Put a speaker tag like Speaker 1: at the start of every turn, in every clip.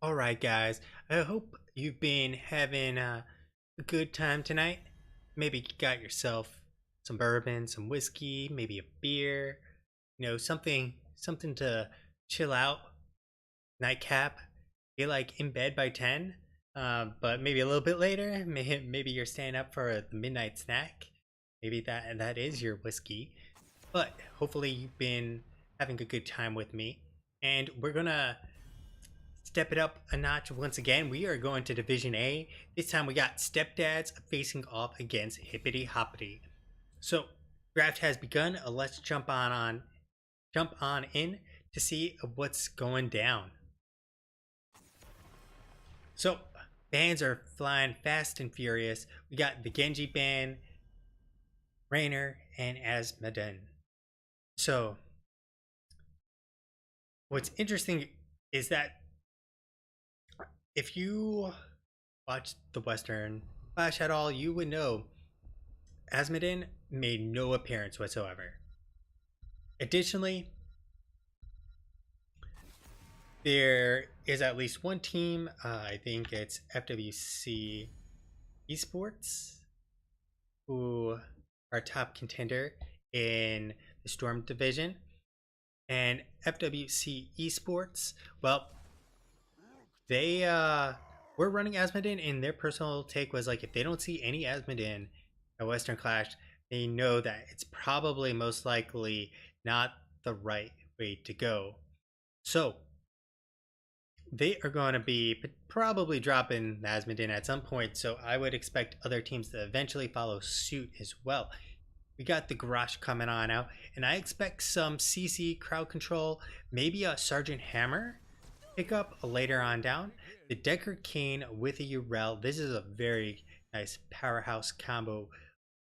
Speaker 1: All right, guys. I hope you've been having a good time tonight. Maybe you got yourself some bourbon, some whiskey, maybe a beer. Something to chill out. Nightcap. Be like in bed by 10, but maybe a little bit later. Maybe you're staying up for the midnight snack. Maybe that is your whiskey. But hopefully you've been having a good time with me, and we're gonna step it up a notch once again. We are going to Division A. This time we got Stepdads facing off against Hippity Hoppity. So, draft has begun. Let's jump on in to see what's going down. So, bands are flying fast and furious. We got the Genji band, Rainer, and Asmodee. So, what's interesting is that if you watch the Western Clash at all, you would know Asmodee made no appearance whatsoever. Additionally, there is at least one team, I think it's FWC Esports, who are top contender in the Storm division. And FWC Esports, well, they were running Asmodee, and their personal take was like, if they don't see any Asmodee at Western Clash, they know that it's probably most likely not the right way to go. So they are going to be probably dropping Asmodee at some point, so I would expect other teams to eventually follow suit as well. We got the Garage coming on out, and I expect some CC crowd control, maybe a Sergeant Hammer pickup later on down. The Decker Kane with a Urel. This is a very nice powerhouse combo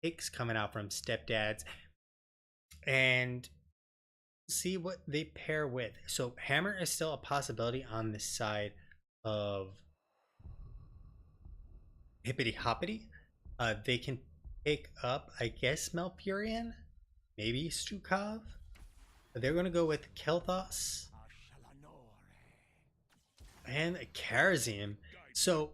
Speaker 1: picks coming out from Stepdads. And see what they pair with. So Hammer is still a possibility on the side of Hippity Hoppity. They can pick up, I guess, Malfurion, maybe Stukov. They're going to go with Kel'Thas and Karazim. So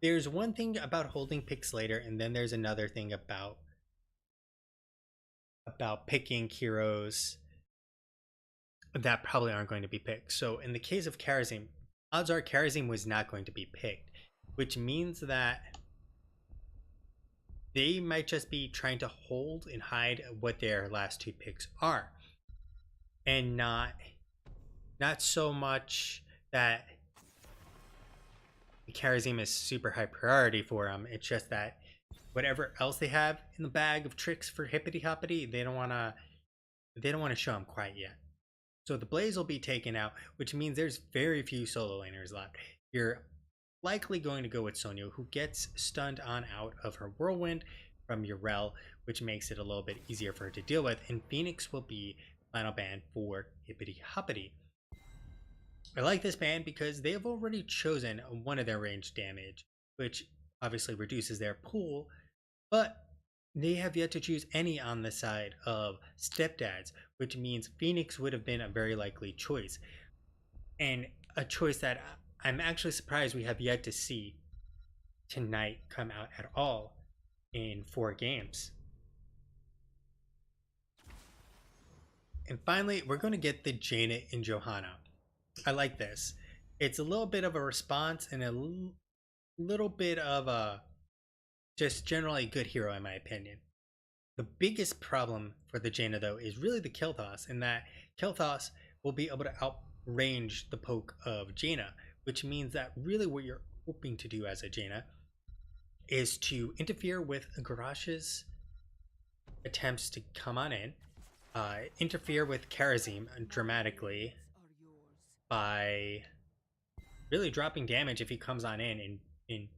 Speaker 1: there's one thing about holding picks later, and then there's another thing about picking heroes that probably aren't going to be picked. So in the case of Karazim, odds are Karazim was not going to be picked, which means that they might just be trying to hold and hide what their last two picks are, and not so much that Karazim is super high priority for them. It's just that whatever else they have in the bag of tricks for Hippity Hoppity, they don't want to show them quite yet. So the Blaze will be taken out, which means there's very few solo laners left. You're likely going to go with Sonya, who gets stunned on out of her Whirlwind from Urel, which makes it a little bit easier for her to deal with, and Phoenix will be final ban for Hippity Hoppity. I like this ban because they have already chosen one of their ranged damage, which obviously reduces their pool, but they have yet to choose any on the side of Stepdads, which means Phoenix would have been a very likely choice, and a choice that I'm actually surprised we have yet to see tonight come out at all in 4 games. And finally, we're going to get the Jaina and Johanna. I like this. It's a little bit of a response and a little bit of a just generally good hero in my opinion. The biggest problem for the Jaina though is really the Kel'Thas, in that Kel'Thas will be able to outrange the poke of Jaina, which means that really what you're hoping to do as a Jaina is to interfere with Garash's attempts to come on in, interfere with Karazim dramatically by really dropping damage if he comes on in, and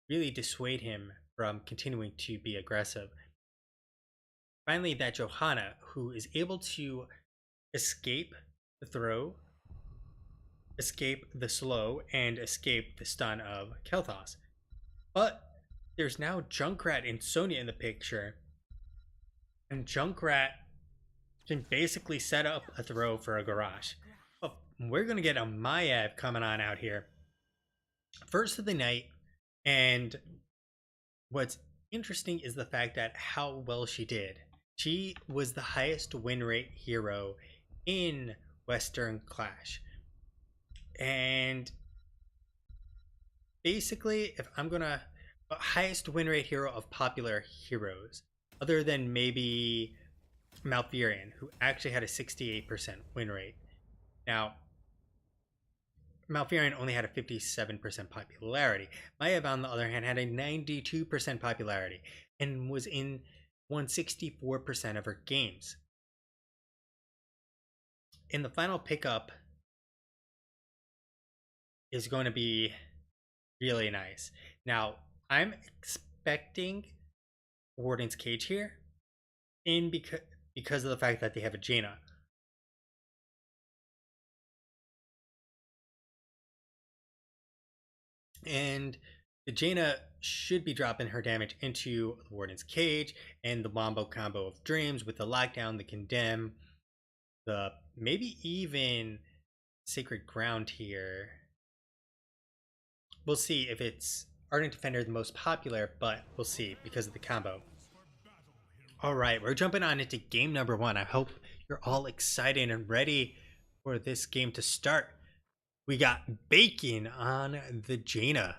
Speaker 1: really dissuade him from continuing to be aggressive. Finally, that Johanna, who is able to escape the throw, escape the slow, and escape the stun of Kel'Thas. But there's now Junkrat and Sonya in the picture, and Junkrat can basically set up a throw for a Garage. But we're going to get a Maiev coming on out here. First of the night, and what's interesting is the fact that how well she did. She was the highest win rate hero in Western Clash. And basically, if I'm gonna highest win rate hero of popular heroes, other than maybe Malfurion, who actually had a 68% win rate. Now, Malfurion only had a 57% popularity. Maiev, on the other hand, had a 92% popularity and was in 164% of her games. In the final pickup is going to be really nice. Now, I'm expecting Warden's Cage here in because of the fact that they have a Jaina. And the Jaina should be dropping her damage into the Warden's Cage and the Wombo combo of Dreams with the Lockdown, the Condemn, the maybe even Sacred Ground here. We'll see if it's Ardent Defender the most popular, but we'll see because of the combo. Alright, we're jumping on into game number 1. I hope you're all excited and ready for this game to start. We got Bacon on the Jaina,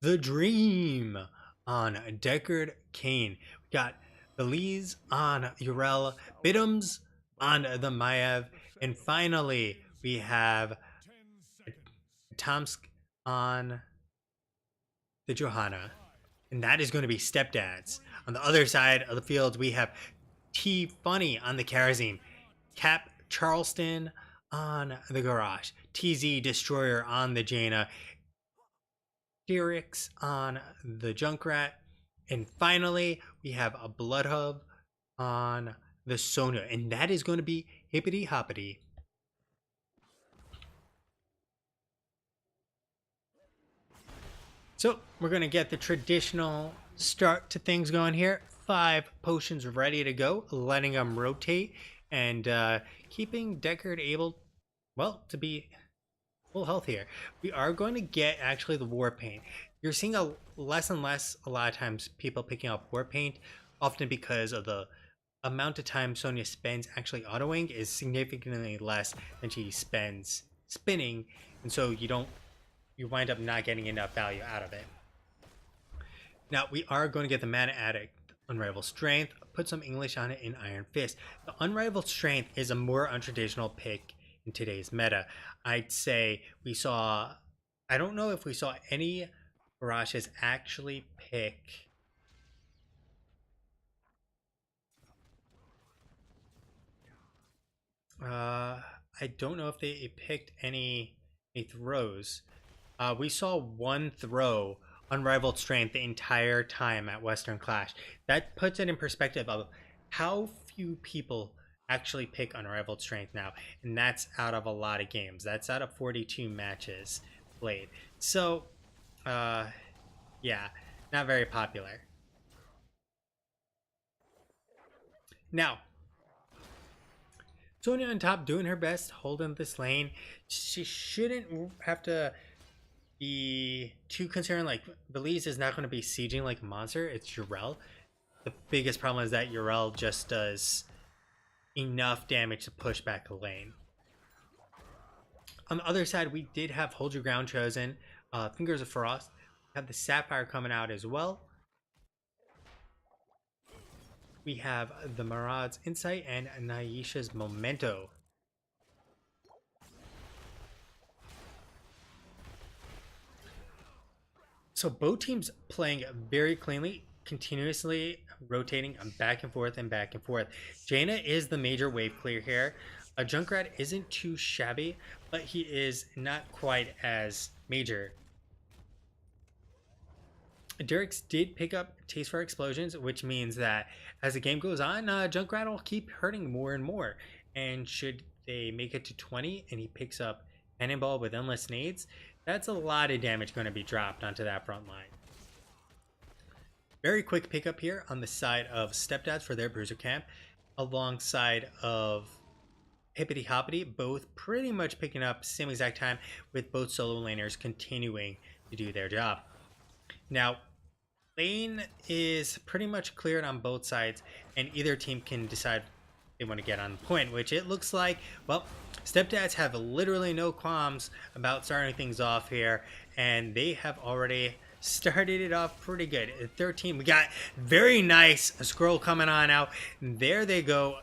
Speaker 1: the Dream on Deckard Cain. We got Belize on Yrel, Bidums on the Maiev, and finally we have Tomsk on the Johanna, and that is going to be Stepdads. On the other side of the field, we have T Funny on the Karazim, Cap Charleston on the Garage, TZ Destroyer on the Jaina, Dirix on the Junkrat, and finally we have a Bloodhub on the Sonya, and that is going to be Hippity Hoppity. So we're going to get the traditional start to things going here. 5 potions ready to go, letting them rotate and keeping Deckard able, well, to be full health here. We are going to get actually the War Paint. You're seeing a less and less, a lot of times, people picking up War Paint, often because of the amount of time Sonya spends actually autoing is significantly less than she spends spinning, and so you wind up not getting enough value out of it. Now, we are going to get the Mana Addict Unrivaled Strength, put some English on it in Iron Fist. The Unrivaled Strength is a more untraditional pick in today's meta. I'd say we saw, I don't know if we saw any Barashes actually pick I don't know if they picked any throws. We saw one throw, Unrivaled Strength, the entire time at Western Clash. That puts it in perspective of how few people actually pick Unrivaled Strength now, and that's out of a lot of games. That's out of 42 matches played. So, yeah, not very popular. Now, Sonya on top doing her best, holding this lane. She shouldn't have to be too concerned. Like, Belize is not going to be sieging like a monster. It's Yrel. The biggest problem is that Yrel just does enough damage to push back a lane. On the other side, we did have Hold Your Ground chosen. Fingers of Frost. We have the Sapphire coming out as well. We have the Marad's Insight and Naisha's Memento. So both teams playing very cleanly, continuously rotating back and forth and back and forth. Jaina is the major wave clear here. A Junkrat isn't too shabby, but he is not quite as major. Dirix did pick up Taste for Explosions, which means that as the game goes on, Junkrat will keep hurting more and more. And should they make it to 20 and he picks up Cannonball with Endless Nades, that's a lot of damage going to be dropped onto that front line. Very quick pickup here on the side of Stepdads for their Bruiser Camp, alongside of Hippity Hoppity, both pretty much picking up same exact time, with both solo laners continuing to do their job. Now, lane is pretty much cleared on both sides, and either team can decide they want to get on the point, which it looks like, well, Stepdads have literally no qualms about starting things off here, and they have already started it off pretty good. At 13, we got very nice scroll coming on out. There they go.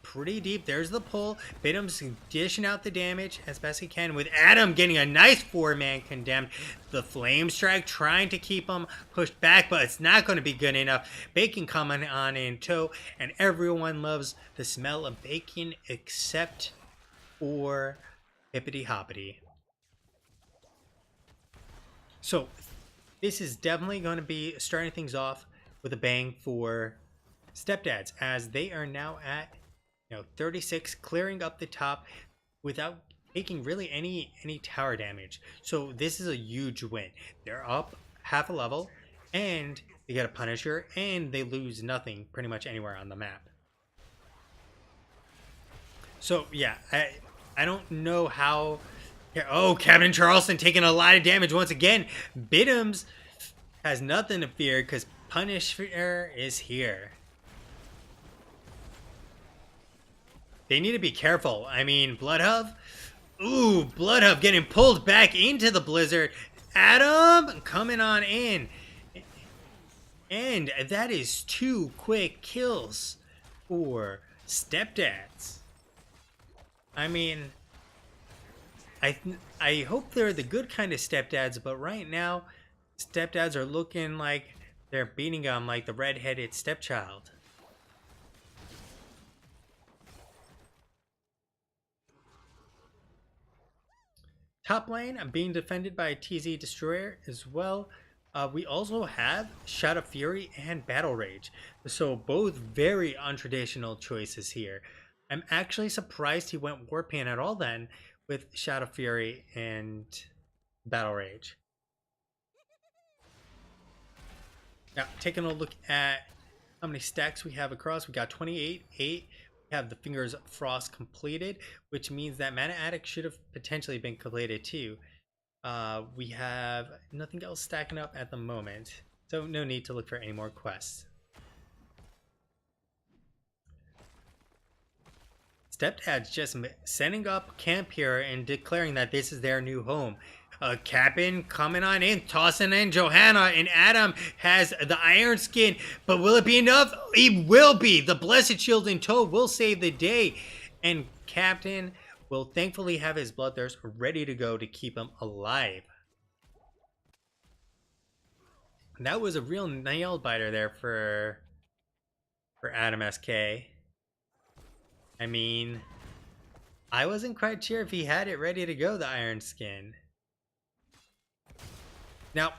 Speaker 1: Pretty deep. There's the pull. Bidum's dishing out the damage as best he can, with Adam getting a nice 4-man condemned. The flame strike trying to keep him pushed back, but it's not going to be good enough. Bacon coming on in tow, and everyone loves the smell of bacon except for Hippity Hoppity. So this is definitely going to be starting things off with a bang for Stepdads, as they are now at 36, clearing up the top without taking really any tower damage. So this is a huge win. They're up half a level, and they get a Punisher, and they lose nothing pretty much anywhere on the map. So yeah, I don't know how. Oh, Captain Charleston taking a lot of damage once again. Bidums has nothing to fear because Punisher is here. They need to be careful. I mean, Bloodhove. Ooh, Bloodhove getting pulled back into the blizzard. Adam coming on in. And that is 2 quick kills for Stepdads. I mean, I hope they're the good kind of Stepdads, but right now, Stepdads are looking like they're beating them like the red-headed stepchild. Top lane, I'm being defended by a TZ Destroyer as well. We also have Shadow Fury and Battle Rage. So both very untraditional choices here. I'm actually surprised he went Warpan at all then with Shadow Fury and Battle Rage. Now, taking a look at how many stacks we have across, we got 28, 8. We have the Fingers of Frost completed, which means that Mana Addict should have potentially been completed too. We have nothing else stacking up at the moment, so no need to look for any more quests. Stepdads just setting up camp here and declaring that this is their new home. Captain coming on in, tossing in Johanna, and Adam has the Iron Skin, but will it be enough? It will be. The Blessed Shield in tow will save the day, and Captain will thankfully have his Bloodthirst ready to go to keep him alive. That was a real nail biter there for Adam SK. I mean, I wasn't quite sure if he had it ready to go, the Iron Skin. Now,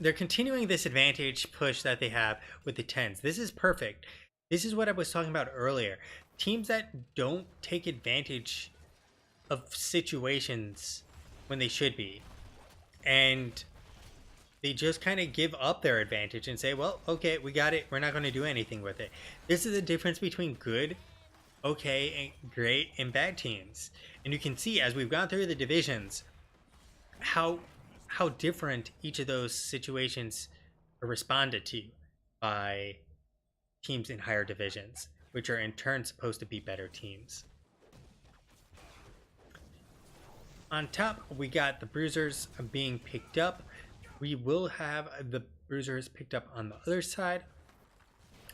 Speaker 1: they're continuing this advantage push that they have with the 10s. This is perfect. This is what I was talking about earlier. Teams that don't take advantage of situations when they should be, and they just kind of give up their advantage and say, well, okay, we got it. We're not going to do anything with it. This is the difference between good, okay, and great, and bad teams. And you can see as we've gone through the divisions how different each of those situations are responded to by teams in higher divisions, which are in turn supposed to be better teams. On top, we got the Bruisers being picked up. We will have the Bruisers picked up on the other side,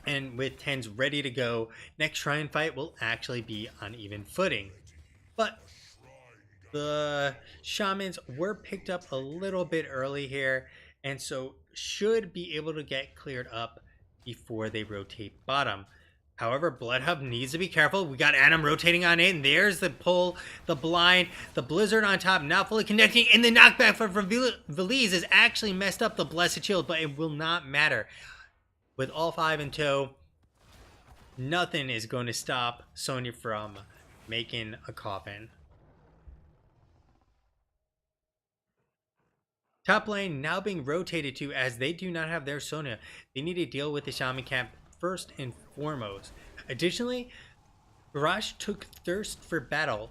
Speaker 1: and with 10s ready to go, next Shrine fight will actually be on even footing. But the Shamans were picked up a little bit early here, and so should be able to get cleared up before they rotate bottom. However, Bloodhub needs to be careful. We got Adam rotating on in. There's the pull, the blind, the blizzard on top, not fully connecting, and the knockback from Veliz has actually messed up the Blessed Shield, but it will not matter. With all 5 in tow, nothing is going to stop Sonya from making a coffin. Top lane now being rotated to, as they do not have their Sonya. They need to deal with the Shaman camp first and foremost. Additionally, Garrosh took Thirst for Battle,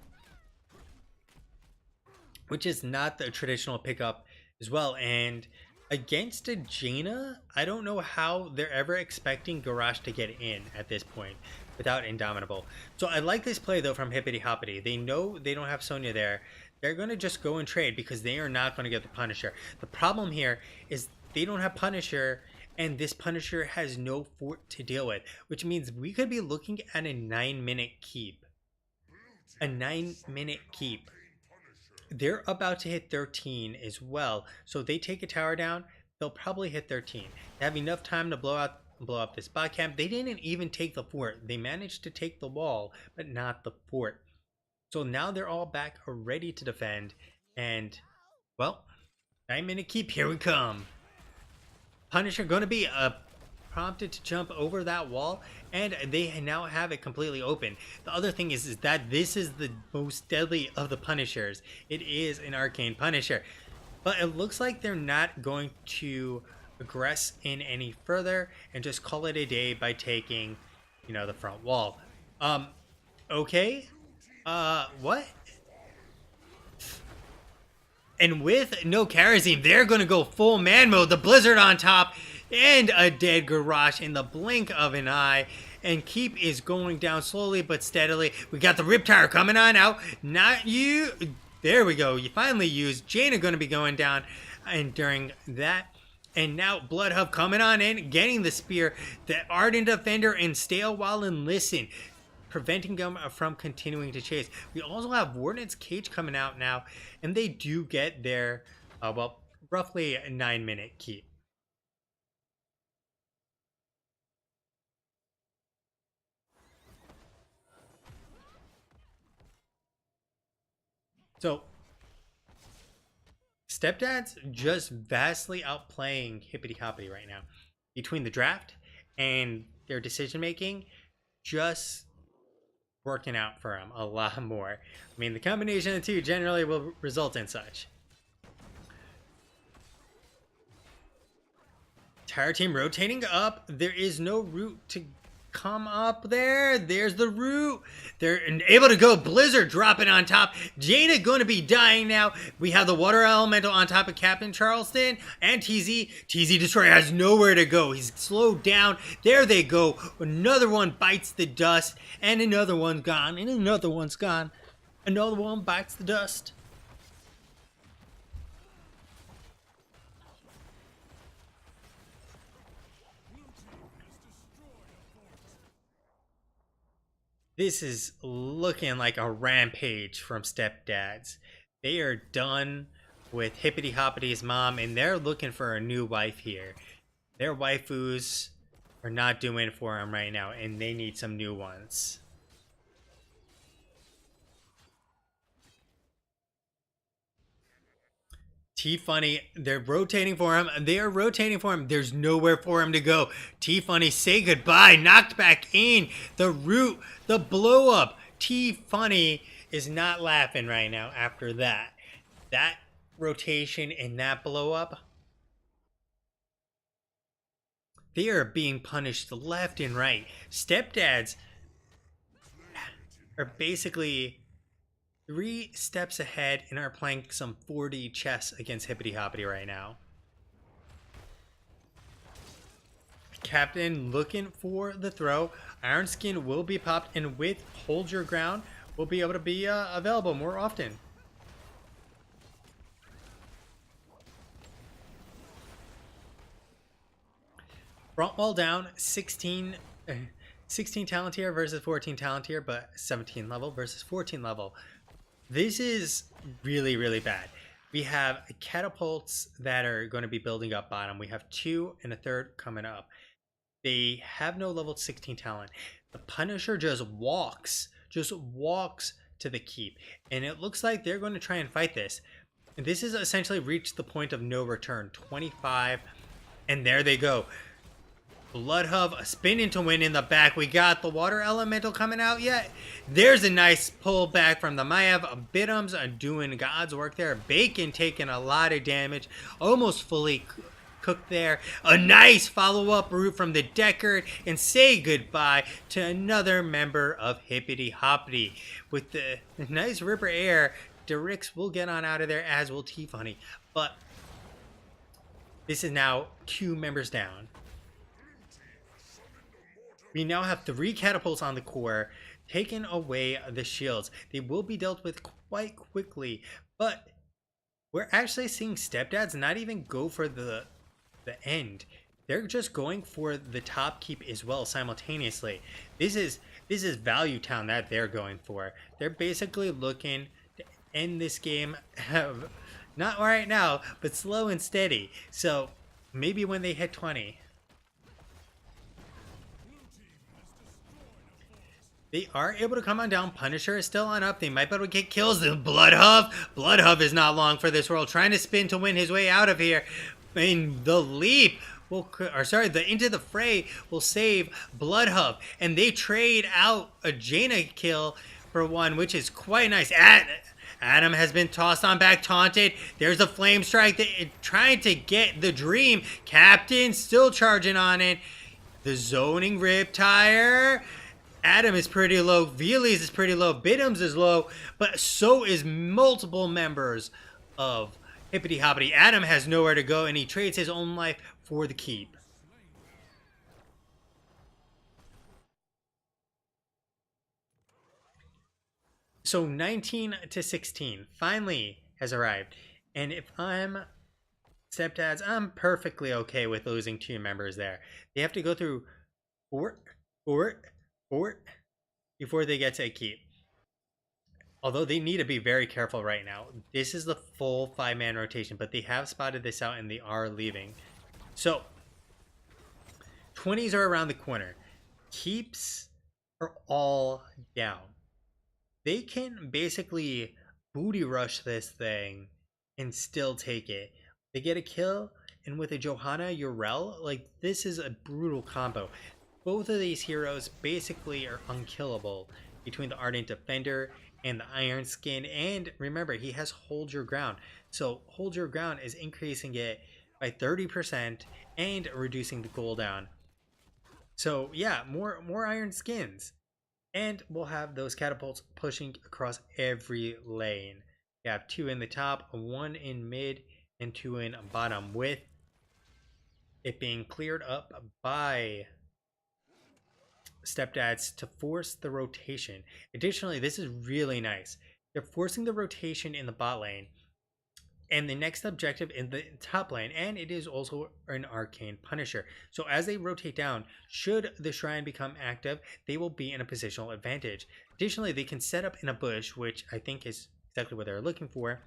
Speaker 1: which is not the traditional pickup as well. And against a Jaina, I don't know how they're ever expecting Garrosh to get in at this point without Indomitable. So I like this play though from Hippity Hoppity. They know they don't have Sonya there. They're going to just go and trade because they are not going to get the Punisher. The problem here is they don't have Punisher, and this Punisher has no fort to deal with, which means we could be looking at a 9-minute keep. A 9-minute keep. They're about to hit 13 as well, so if they take a tower down, they'll probably hit 13. They have enough time to blow up this bot camp. They didn't even take the fort. They managed to take the wall, but not the fort. So now they're all back ready to defend, and well, 9-minute keep, here we come. Punisher going to be prompted to jump over that wall, and they now have it completely open. The other thing is that this is the most deadly of the Punishers. It is an arcane Punisher, but it looks like they're not going to aggress in any further and just call it a day by taking, the front wall. Okay, what? And with no kerosene, they're going to go full man mode. The Blizzard on top and a dead Garrosh in the blink of an eye. And Keep is going down slowly but steadily. We got the Riptire coming on out. Not you. There we go. You finally used. Jaina going to be going down. And during that. And now Bloodhub coming on in. Getting the spear. The Ardent Defender and stay a while and listen. Preventing them from continuing to chase. We also have Warden's Cage coming out now, and they do get their, roughly a 9-minute keep. So, Stepdads just vastly outplaying Hippity Hoppity right now. Between the draft and their decision making, just working out for him a lot more. I mean, the combination of the two generally will result in such. Entire team rotating up. There is no route to come up there. There's the route. They're able to go. Blizzard dropping on top. Jaina going to be dying now. We have the Water Elemental on top of Captain Charleston and TZ. TZ Destroyer has nowhere to go. He's slowed down. There they go. Another one bites the dust. And another one's gone. And another one's gone. Another one bites the dust. This is looking like a rampage from Stepdads. They are done with Hippity Hoppity's mom, and they're looking for a new wife here. Their waifus are not doing for them right now, and they need some new ones. T-Funny, they're rotating for him. They are rotating for him. There's nowhere for him to go. T-Funny, say goodbye. Knocked back in. The root, the blow up. T-Funny is not laughing right now after that. That rotation and that blow up. They are being punished left and right. Stepdads are basically 3 steps ahead and are playing some 4D chess against Hippity Hoppity right now. Captain looking for the throw. Iron Skin will be popped, and with Hold Your Ground will be able to be available more often. Front wall down, 16 talent tier versus 14 talent tier, but 17 level versus 14 level. This is really, really bad. We have catapults that are going to be building up bottom. We have 2 and a third coming up. They have no level 16 talent. The Punisher just walks to the keep. And it looks like they're going to try and fight this. And this is essentially reached the point of no return. 25. And there they go. Bloodhub, a spin into win in the back. We got the Water Elemental coming out yet. There's a nice pull back from the Maiev. Bidums are doing God's work there. Bacon taking a lot of damage. Almost fully cooked there. A nice follow-up route from the Deckard, and say goodbye to another member of Hippity Hoppity. With the nice Ripper Air, Derix will get on out of there, as will T-Funny. But this is now 2 members down. We now have 3 catapults on the core, taking away the shields. They will be dealt with quite quickly, but we're actually seeing Stepdads not even go for the end. They're just going for the top keep as well simultaneously. This is Value Town that they're going for. They're basically looking to end this game, not right now, but slow and steady. So maybe when they hit 20. They are able to come on down. Punisher is still on up. They might be able to get kills. The Bloodhove is not long for this world. Trying to spin to win his way out of here. And the leap the Into the Fray will save Bloodhove. And they trade out a Jaina kill for one, which is quite nice. Adam has been tossed on back, taunted. There's a flame strike trying to get the dream. Captain still charging on it. The zoning Riptire. Adam is pretty low, Veles is pretty low, Bidums is low, but so is multiple members of Hippity Hoppity. Adam has nowhere to go, and he trades his own life for the keep. So 19 to 16 finally has arrived, and if I'm Stepdads, I'm perfectly okay with losing 2 members there. They have to go through four before they get to a keep. Although they need to be very careful right now. This is the full 5-man rotation, but they have spotted this out and they are leaving. So 20s are around the corner. Keeps are all down. They can basically booty rush this thing and still take it. They get a kill, and with a Johanna Urel, like, this is a brutal combo. Both of these heroes basically are unkillable between the Ardent Defender and the Iron Skin. And remember, he has Hold Your Ground. So Hold Your Ground is increasing it by 30% and reducing the cooldown. So yeah, more Iron Skins. And we'll have those catapults pushing across every lane. You have 2 in the top, 1 in mid, and 2 in bottom, with it being cleared up by Stepdads to force the rotation. Additionally, this is really nice. They're forcing the rotation in the bot lane and the next objective in the top lane, and it is also an Arcane Punisher. So as they rotate down, should the Shrine become active, they will be in a positional advantage. Additionally, they can set up in a bush, which I think is exactly what they're looking for.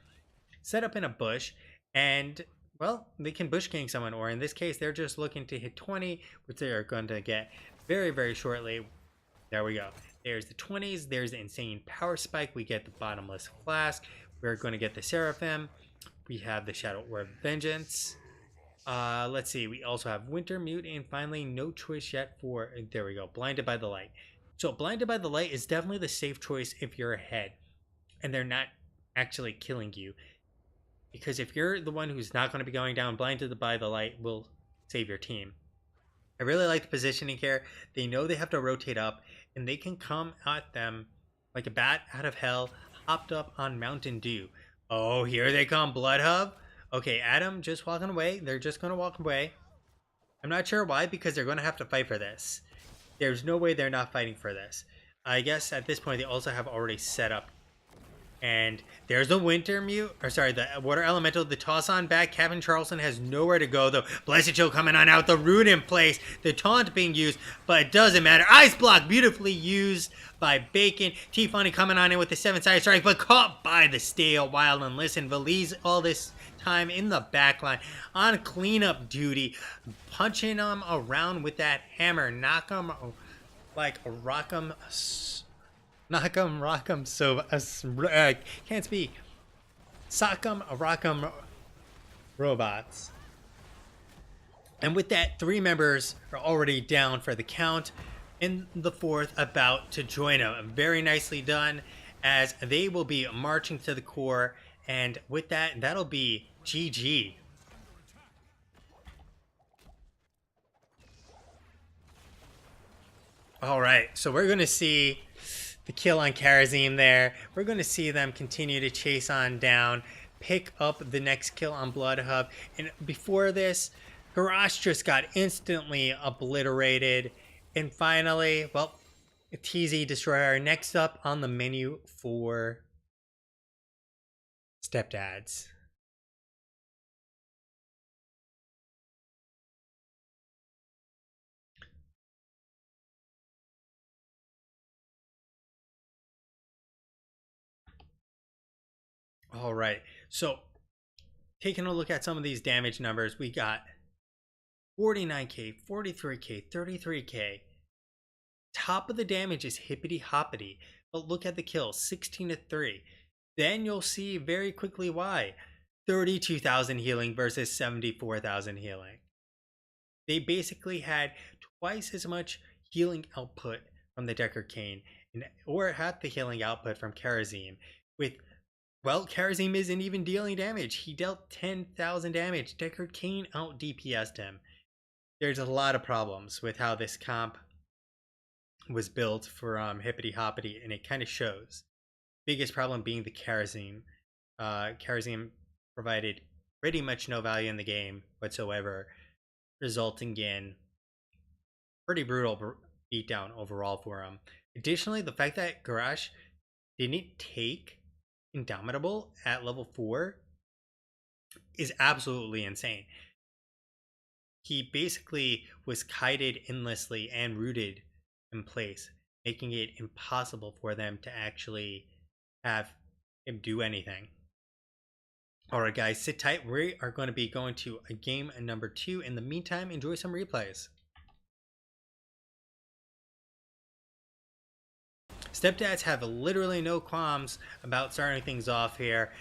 Speaker 1: Set up in a bush, and well, they can bush king someone, or in this case, they're just looking to hit 20, which they are going to get very, very shortly. There we go. There's the 20s. There's the insane power spike. We get the bottomless flask. We're going to get the Seraphim. We have the Shadow Orb Vengeance. Let's see. We also have Winter Mute, and finally, no choice yet for, there we go, Blinded by the Light. So Blinded by the Light is definitely the safe choice if you're ahead and they're not actually killing you. Because if you're the one who's not going to be going down, Blinded by the Light will save your team. I really like the positioning here. They know they have to rotate up, and they can come at them like a bat out of hell, hopped up on Mountain Dew. Oh, here they come, Bloodhub. Okay, Adam just walking away. They're just going to walk away. I'm not sure why, because they're going to have to fight for this. There's no way they're not fighting for this. I guess at this point they also have already set up. And there's the Winter Mute, or sorry, the Water Elemental, the toss on back. Captain Charleston has nowhere to go, though. Blessed Chill coming on out, the root in place, the taunt being used, but it doesn't matter. Ice Block beautifully used by Bacon. T-Funny coming on in with the 7-side strike, but caught by the Stale Wild and Listen. Valise all this time in the backline on cleanup duty, punching them around with that hammer. Knock them like a rock'em. Rock'em, so can't speak. Sock'em, rock'em robots. And with that, 3 members are already down for the count, and the 4th about to join them. Very nicely done, as they will be marching to the core, and with that, that'll be GG. All right, so we're going to see the kill on Karazim there. We're going to see them continue to chase on down, pick up the next kill on Bloodhub. And before this, Garrosh just got instantly obliterated. And finally, well, TZ Destroyer next up on the menu for Stepdads. All right, so taking a look at some of these damage numbers, we got 49k, 43k, 33k. Top of the damage is Hippity Hoppity, but look at the kills, 16 to 3. Then you'll see very quickly why. 32,000 healing versus 74,000 healing. They basically had twice as much healing output from the Decker Cane, or had the healing output from Karazim. With, well, Karazim isn't even dealing damage. He dealt 10,000 damage. Decker Cane out DPS'd him. There's a lot of problems with how this comp was built for Hippity Hoppity, and it kind of shows. Biggest problem being the Karazim. Karazim provided pretty much no value in the game whatsoever, resulting in pretty brutal beatdown overall for him. Additionally, the fact that Garrosh didn't take Indomitable at level 4 is absolutely insane. He basically was kited endlessly and rooted in place, making it impossible for them to actually have him do anything. Alright guys, sit tight. We are going to be going to a game number 2. In the meantime, enjoy some replays. Stepdads have literally no qualms about starting things off here.